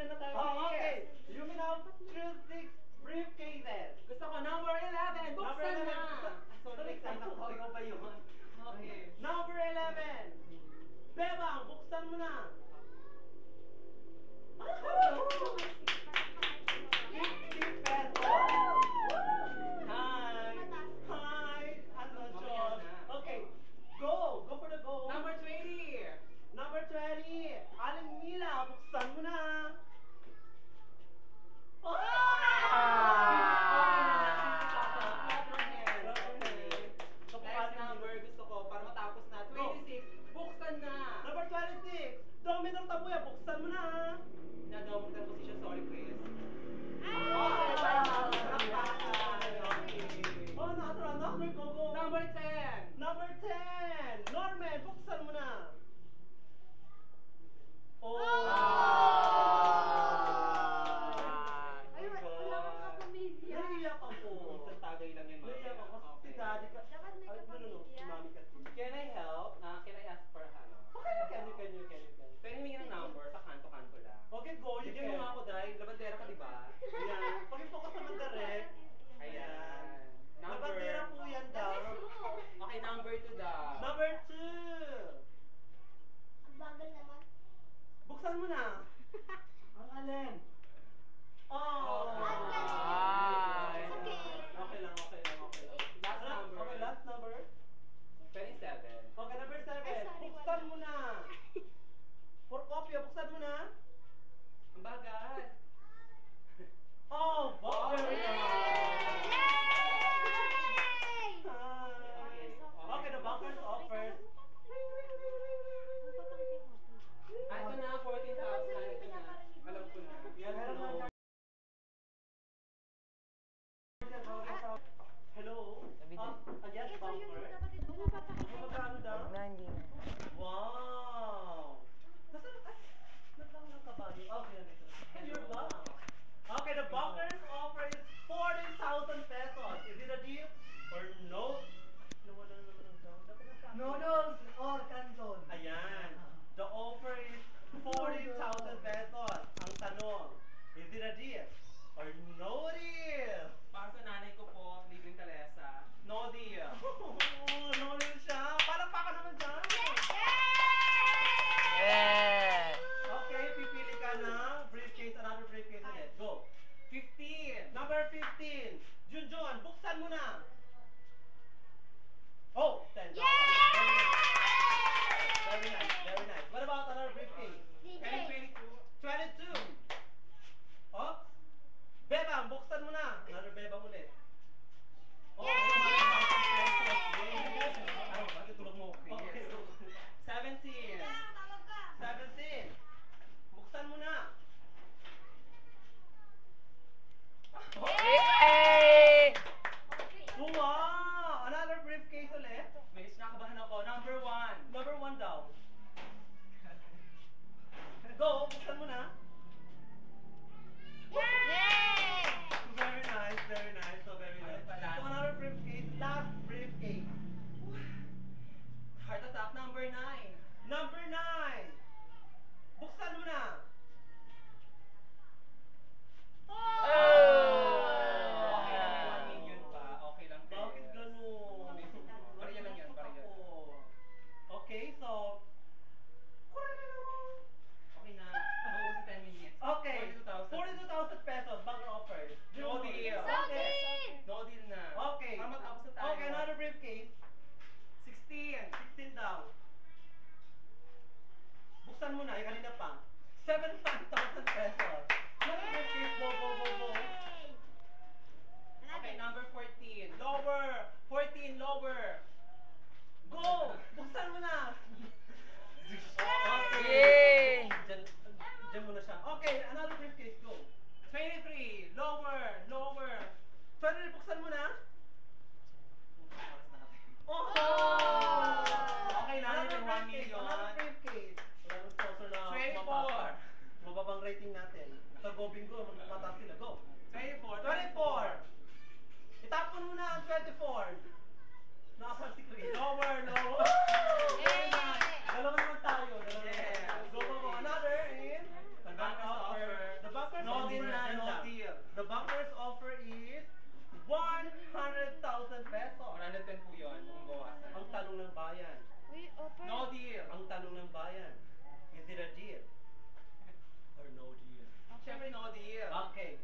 Una na tayo. Oh, okay. You may now choose 6 briefcases. Gusto ko, number 11. Buksan na. Sorry, excited ako. Ikaw ba yun? Okay. Number 11. Bebang, buksan mo na. 50 pesos. Hi. Hi. I'm not sure. Okay. Go. Go for the goal. Number 20. Number 20. Aling Mila, buksan mo na. Next number, gusto ko, para matapos na. 26. Buksan na. Number 26. Dominor Tabuya, buksan mo na. Nagawa mo na position. Sorry, Chris. Oh, another, go. Number 10. Number 10. Norman, buksan mo na. Naiiyak ako. Isang tagay lang yan, Naiiyak ako kasi si daddy ka. Dapat may No. Si mami kasi. Can I help? Can I ask for ano? Can you. Pwede humingi ng number sa kanto-kanto lang. Okay, go. You Bigyan mo can. nga ako dahil labandera ka, di ba? Yan. Pag-focus naman direct. Ayan. Number. Napatira po yan daw. Okay, number 2 daw. Number 2. Ang bagal naman. Buksan mo na. Ang alin? Oh. Ay. It's okay. Okay lang. Last number. Okay, last number. 27. Okay, number 7. Ay, sorry, Buksan wala. mo na. For copy, buksan mo na. Ang bagal. Oh, very nice. Yay! Hi. Okay, the bankers offers. Ito na, 14,000. Ito na. Alam ko na. Yes, hello. Hello. Yes, bumper. Magkano daw? Wow. Nasaan ang kabayo? Okay, nandito. And you're back. Okay, the bunkers offer is 14,000 pesos. Is it a deal or no? Nawala na naman ang sound. Noodles or canton? Ayan. The offer is 14,000 pesos. Ang tanong, is it a deal or no deal? Para sa nanay ko po, libreng kalesa. No deal. Oh, no deal siya. Palakpakan naman dyan. Okay, pipili ka ng briefcase, another briefcase ulit. Go. 15. Number 15. Junjun, buksan mo na. Oh, 10. Very nice. What about another briefcase? And 22. 22. Oh, Bebang, buksan mo na. Another Bebang ulit. Oh, ano, bakit tulog mo? Okay. 17. 17. Buksan mo na. Wow! Another briefcase ulit. May nakabahan ako. Number 1. Number 1 daw. Go, buksan mo na. Very nice. So very nice. So another briefcase, last briefcase. Heart attack. Number 9. Number 9. Buksan mo na. Okay lang, 1 million pa. Okay lang. Bakit ganun? Bariya lang yan, bariya. Okay, so Okay na. Maubos sa 10 minutes. okay. 42,000. 42,000 pesos bunker offers. No deal. Okay. No deal na. Okay. Para matapos na tayo. Okay, another briefcase. 16. 16 daw. Buksan mo na, yung kanina pa. 7,000 pesos. Another briefcase, go. Okay, number 14. Lower. 14, lower. Go! Buksan mo na! Okay. Yay! Diyan mo na siya. Okay, another briefcase, go. 23. Lower. 20, buksan mo na. Oh! Okay na, Another yung 1 briefcase, million. another briefcase. Walang sponsor na 24. mababang rating natin. Sa Go Bingo, magpapataas sila. Go. 24. Itapon mo na ang 24. Nakapal si Chris. Lower. Very nice. Dalawa naman tayo. Yeah. Go. Another in. Bank offer. deal na, Yan no lang. deal. The banker's offer is 100,000 pesos. 110 po yun, kung bawasan. Ang tanong ng bayan. Uy, offer. No deal. Ang tanong ng bayan. Is it a deal? Or no deal? Siyempre no deal. Okay.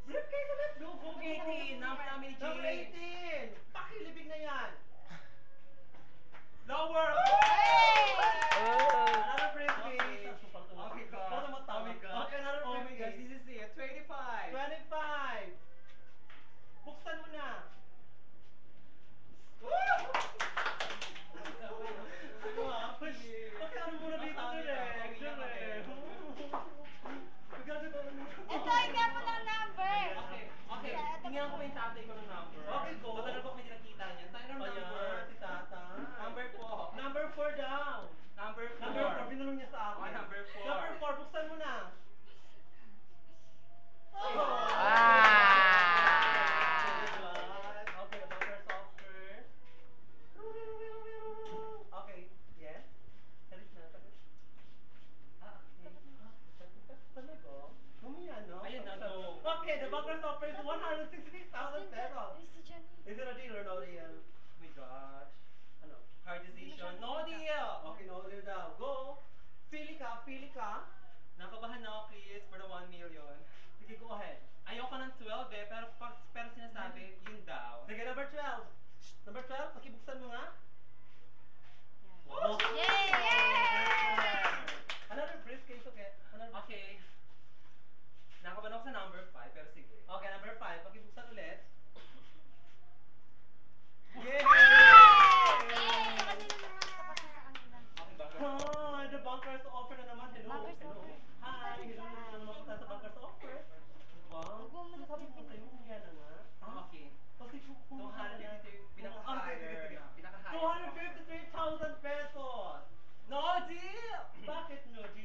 Briefcase ulit. Go, go, go. 18, number namin ni Number James. 18. Pakilibig na yan. Lower! Another briefcase. Okay. Oh my God. Para matawa. Oh my God. Okay, another Oh my God, briefcase. this is it. 25. 25. Buksan mo na. Okay, ano muna dito direct? Direct. Ito, hindi mo ng number. Okay, okay. Tingnan ko yung tatay ko ng number. Okay, go. Matagal ko may nakita niya. Tayo ng Ayan, number. si tata. Number 4. Number 4 daw. Number 4. Number 4, binulong niya sa akin. Oh, number 4. Number 4, buksan mo na. Oh. Okay, the banker's offer. Okay, yes. Salit na, salit. Okay. Talaga? Mamaya, no? Ayun na, go. Okay, the banker's offer is 166,000 pesos. Uy, si Johnny. Is it a deal or no deal? Oh my gosh. Ano? Hard decision. No deal. Okay, no deal daw. Go! Pili ka, pili ka. Nakabahan na ako, Chris, for the 1 million. Sige, go ahead. Ayoko ng 12 eh, pero sinasabi, yun daw. Sige, number 12. Number 12, pakibuksan mo nga. Oh! Yay! Another briefcase, okay? Another Okay. Nakabahan ako sa number 5, pero sige. Okay, number 5, pakibuksan ulit.